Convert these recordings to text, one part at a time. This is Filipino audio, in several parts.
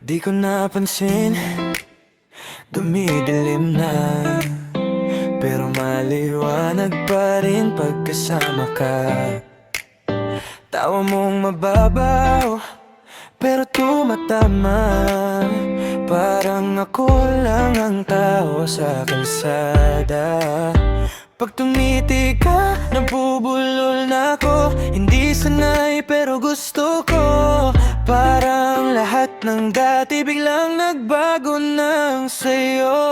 Di ko napansin, dumidilim na, pero maliwanag pa rin pagkasama ka. Tawa mong mababaw, pero tumatama. Parang ako lang ang tao sa kalsada. Pag tumiti ka, nabubulol na ako. Hindi sanay pero gusto ko. Parang lahat ng dati biglang nagbago ng sa'yo.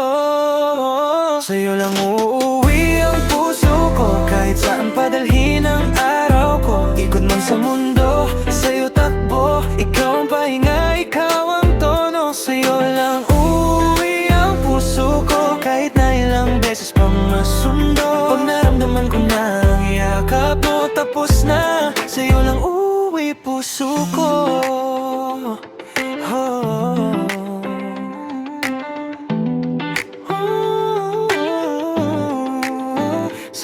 Sa'yo lang uuwi ang puso ko, kahit saan padalhin ang araw ko. Ikot man sa mundo, sa'yo takbo. Ikaw ang pahinga, ikaw ang tono. Sa'yo lang uuwi ang puso ko, kahit na ilang beses pang masundo. Pag naramdaman ko na ang yakap mo, tapos na. Sa'yo lang uuwi puso ko.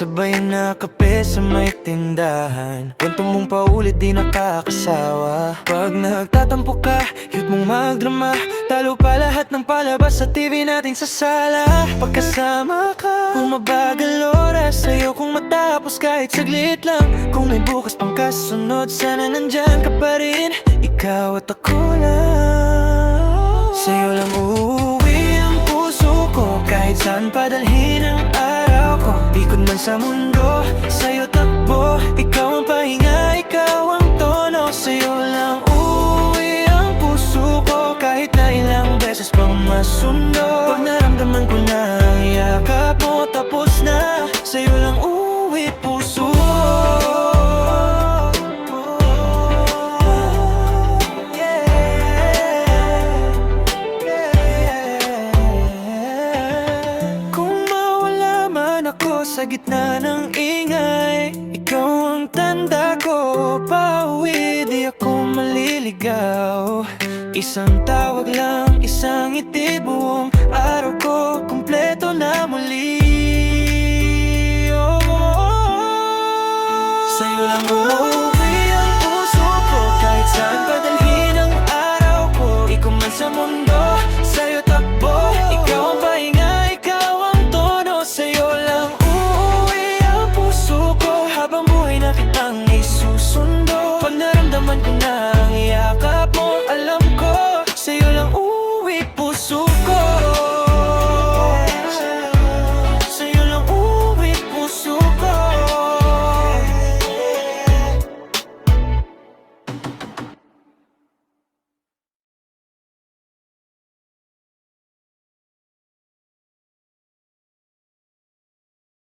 Sabay na kape sa may tindahan, kwento mong paulit di nakakasawa. Pag nagtatampo ka, cute mong magdrama. Talo pa lahat ng palabas sa TV natin sa sala. Pagkasama ka, bumabagal oras. Sa'yo kung matapos kahit saglit lang. Kung may bukas pang kasunod, sana nandyan ka pa rin. Ikaw at ako lang. Sa'yo lang uuwi ang puso ko, kahit saan padalhin ang araw ko. Ikot man sa mundo, sa'yo takbo. Ikaw ang pahinga, ikaw ang tono. Sa'yo lang uuwi ang puso ko, kahit na ilang beses pang masundo. Pag naramdaman ko na ang yakap mo, tapos na. Sa'yo lang uuwi puso ko. Sa gitna ng ingay, ikaw ang tanda ko. Pauwi, di ako maliligaw. Isang tawag lang, isang ngiti, buong araw ko kumpleto na muli. Sa'yo lang